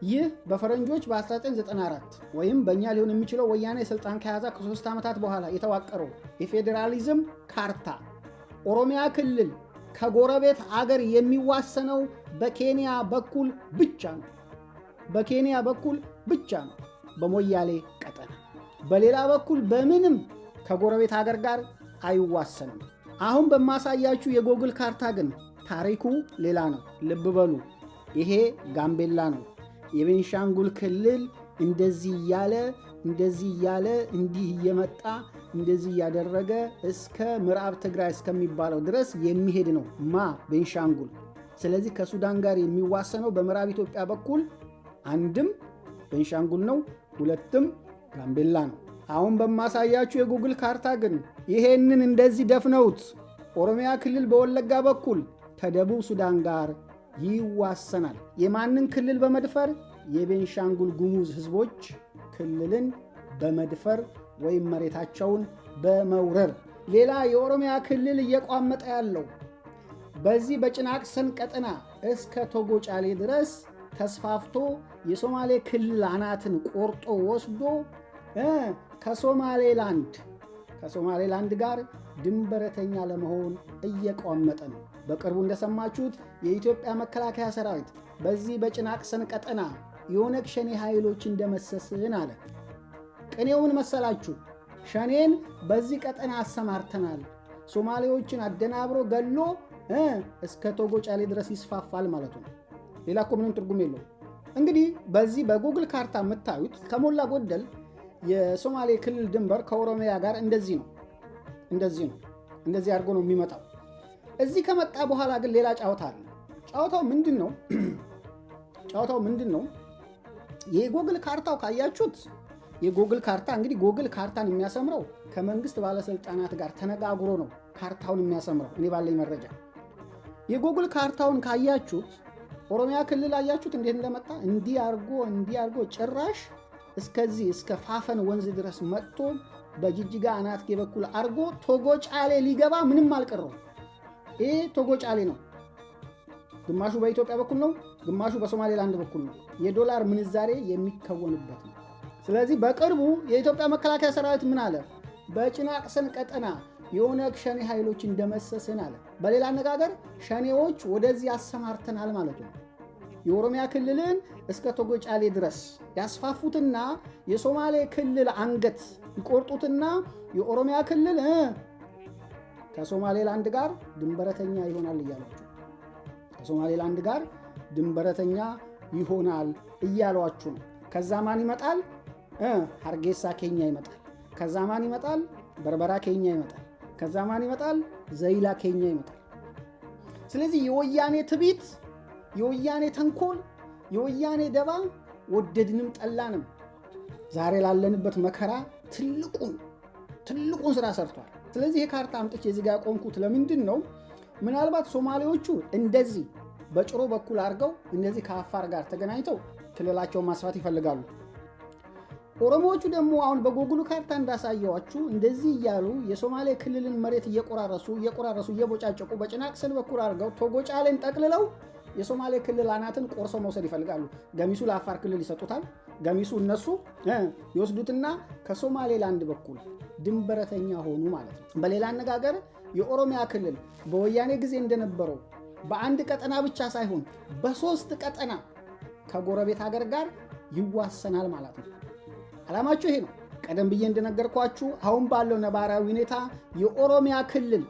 ይህ በፈረንጆች በ1994 ወይም በእኛ ሊሆን የሚችለው ወያኔ ስልጣን ከያዘ ከ3 ዓመታት በኋላ የተዋቀረው የፌዴራሊዝም ካርታ ኦሮሚያ ክልል ከጎረቤት አገር የሚዋሰነው በኬንያ በኩል ብቻ ነው። በኬንያ በኩል ብቻ ነው፣ በሞያሌ ቀጠና። በሌላ በኩል በምንም ከጎረቤት አገር ጋር አይዋሰንም። አሁን በማሳያችሁ የጎግል ካርታ ግን ታሪኩ ሌላ ነው። ልብ በሉ፣ ይሄ ጋምቤላ ነው። የቤንሻንጉል ክልል እንደዚህ እያለ እንዲህ እየመጣ እንደዚህ እያደረገ እስከ ምዕራብ ትግራይ እስከሚባለው ድረስ የሚሄድ ነው ቤንሻንጉል። ስለዚህ ከሱዳን ጋር የሚዋሰነው በምዕራብ ኢትዮጵያ በኩል አንድም ቤንሻንጉል ነው፣ ሁለትም ጋምቤላ ነው። አሁን በማሳያችሁ የጉግል ካርታ ግን ይሄንን እንደዚህ ደፍነውት ኦሮሚያ ክልል በወለጋ በኩል ከደቡብ ሱዳን ጋር ይዋሰናል። የማንን ክልል በመድፈር? የቤንሻንጉል ጉሙዝ ህዝቦች ክልልን በመድፈር ወይም መሬታቸውን በመውረር። ሌላ የኦሮሚያ ክልል እየቋመጠ ያለው በዚህ በጭናቅሰን ቀጠና እስከ ቶጎ ጫሌ ድረስ ተስፋፍቶ የሶማሌ ክልል አናትን ቆርጦ ወስዶ ከሶማሌላንድ ጋር ድንበረተኛ ለመሆን እየቋመጠ ነው። በቅርቡ እንደሰማችሁት የኢትዮጵያ መከላከያ ሰራዊት በዚህ በጭናቅሰን ቀጠና የኦነግ ሸኔ ኃይሎች እንደመሰስን አለ። ቅኔውን መሰላችሁ? ሸኔን በዚህ ቀጠና አሰማርተናል፣ ሶማሌዎችን አደናብሮ ገሎ እስከ ቶጎ ጫሌ ድረስ ይስፋፋል ማለቱ ነው። ሌላ እኮ ምንም ትርጉም የለው። እንግዲህ በዚህ በጉግል ካርታ የምታዩት ከሞላ ጎደል የሶማሌ ክልል ድንበር ከኦሮሚያ ጋር እንደዚህ ነው። እንደዚህ አድርጎ ነው የሚመጣው። እዚህ ከመጣ በኋላ ግን ሌላ ጨዋታ አለ። ጨዋታው ምንድን ነው? የጎግል ካርታው ካያችሁት፣ የጎግል ካርታ እንግዲህ ጎግል ካርታን የሚያሰምረው ከመንግስት ባለስልጣናት ጋር ተነጋግሮ ነው ካርታውን የሚያሰምረው። እኔ ባለኝ መረጃ የጎግል ካርታውን ካያችሁት ኦሮሚያ ክልል አያችሁት እንዴት እንደመጣ? እንዲህ አርጎ ጭራሽ እስከዚህ እስከ ፋፈን ወንዝ ድረስ መጥቶ በጅጅጋ አናትጌ በኩል አርጎ ቶጎ ጫሌ ሊገባ ምንም አልቀረው። ይሄ ቶጎ ጫሌ ነው። ግማሹ በኢትዮጵያ በኩል ነው፣ ግማሹ በሶማሌላንድ በኩል ነው። የዶላር ምንዛሬ የሚከወንበት ነው። ስለዚህ በቅርቡ የኢትዮጵያ መከላከያ ሰራዊት ምን አለ? በጭናቅሰን ቀጠና የኦነግ ሸኔ ኃይሎች እንደመሰስን አለ። በሌላ አነጋገር ሸኔዎች ወደዚህ አሰማርተናል ማለት ነው። የኦሮሚያ ክልልን እስከ ቶጎ ጫሌ ድረስ ያስፋፉትና የሶማሌ ክልል አንገት ይቆርጡትና የኦሮሚያ ክልል ከሶማሌላንድ ጋር ድንበረተኛ ይሆናል እያሏችሁ ከሶማሌላንድ ጋር ድንበረተኛ ይሆናል እያሏችሁ ነው። ከዛ ማን ይመጣል? ሀርጌሳ ኬኛ ይመጣል። ከዛ ማን ይመጣል? በርበራ ኬኛ ይመጣል። ከዛ ማን ይመጣል? ዘይላ ኬኛ ይመጣል። ስለዚህ የወያኔ ትቢት፣ የወያኔ ተንኮል፣ የወያኔ ደባ ወደድንም ጠላንም ዛሬ ላለንበት መከራ ትልቁን ስራ ሰርቷል። ስለዚህ የካርታ አምጥቼ እዚህ ጋር ቆምኩት ለምንድን ነው? ምናልባት ሶማሌዎቹ እንደዚህ በጭሮ በኩል አድርገው እንደዚህ ከአፋር ጋር ተገናኝተው ክልላቸውን ማስፋት ይፈልጋሉ። ኦሮሞዎቹ ደግሞ አሁን በጎግሉ ካርታ እንዳሳየዋችሁ እንደዚህ እያሉ የሶማሌ ክልልን መሬት እየቆራረሱ እየቦጫጨቁ በጭናቅሰን በኩል አድርገው ቶጎ ጫሌን ጠቅልለው የሶማሌ ክልል አናትን ቆርሶ መውሰድ ይፈልጋሉ። ገሚሱ ለአፋር ክልል ይሰጡታል፣ ገሚሱ እነሱ ይወስዱትና ከሶማሌላንድ በኩል ድንበረተኛ ሆኑ ማለት ነው። በሌላ አነጋገር የኦሮሚያ ክልል በወያኔ ጊዜ እንደነበረው በአንድ ቀጠና ብቻ ሳይሆን በ3 ቀጠና ከጎረቤት ሀገር ጋር ይዋሰናል ማለት ነው። ዓላማቸው ይሄ ነው። ቀደም ብዬ እንደነገርኳችሁ አሁን ባለው ነባራዊ ሁኔታ የኦሮሚያ ክልል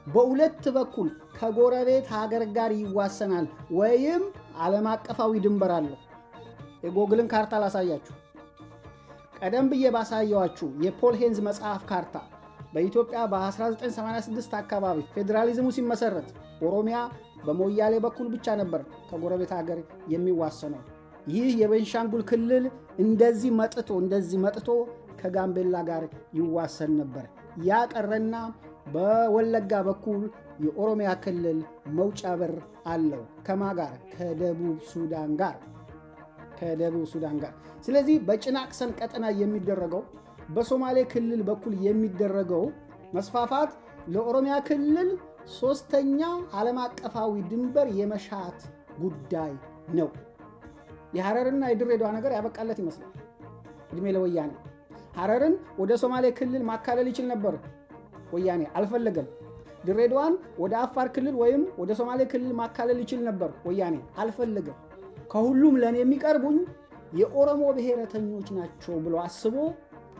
በሁለት በኩል ከጎረቤት ሀገር ጋር ይዋሰናል ወይም ዓለም አቀፋዊ ድንበር አለው። የጎግልን ካርታ ላሳያችሁ። ቀደም ብዬ ባሳየዋችሁ የፖል ሄንዝ መጽሐፍ ካርታ በኢትዮጵያ በ1986 አካባቢ ፌዴራሊዝሙ ሲመሰረት ኦሮሚያ በሞያሌ በኩል ብቻ ነበር ከጎረቤት ሀገር የሚዋሰነው። ይህ የቤንሻንጉል ክልል እንደዚህ መጥቶ ከጋምቤላ ጋር ይዋሰን ነበር። ያ ቀረና በወለጋ በኩል የኦሮሚያ ክልል መውጫ በር አለው። ከማ ጋር? ከደቡብ ሱዳን ጋር። ስለዚህ በጭናቅሰን ቀጠና የሚደረገው በሶማሌ ክልል በኩል የሚደረገው መስፋፋት ለኦሮሚያ ክልል ሶስተኛ ዓለም አቀፋዊ ድንበር የመሻት ጉዳይ ነው። የሐረርና የድሬዳዋ ነገር ያበቃለት ይመስላል። እድሜ ለወያኔ። ሐረርን ወደ ሶማሌ ክልል ማካለል ይችል ነበር፣ ወያኔ አልፈለገም። ድሬዳዋን ወደ አፋር ክልል ወይም ወደ ሶማሌ ክልል ማካለል ይችል ነበር፣ ወያኔ አልፈለገም። ከሁሉም ለኔ የሚቀርቡኝ የኦሮሞ ብሔረተኞች ናቸው ብሎ አስቦ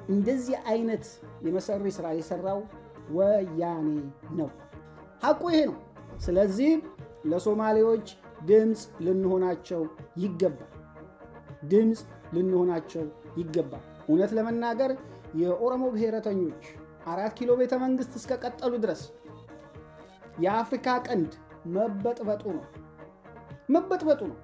እንደዚህ አይነት የመሰሪ ስራ የሰራው ወያኔ ነው። ሐቁ ይሄ ነው። ስለዚህ ለሶማሌዎች ድምፅ ልንሆናቸው ይገባል። ድምፅ ልንሆናቸው ይገባል። እውነት ለመናገር የኦሮሞ ብሔረተኞች 4 ኪሎ ቤተ መንግስት እስከቀጠሉ ድረስ የአፍሪካ ቀንድ መበጥበጡ ነው።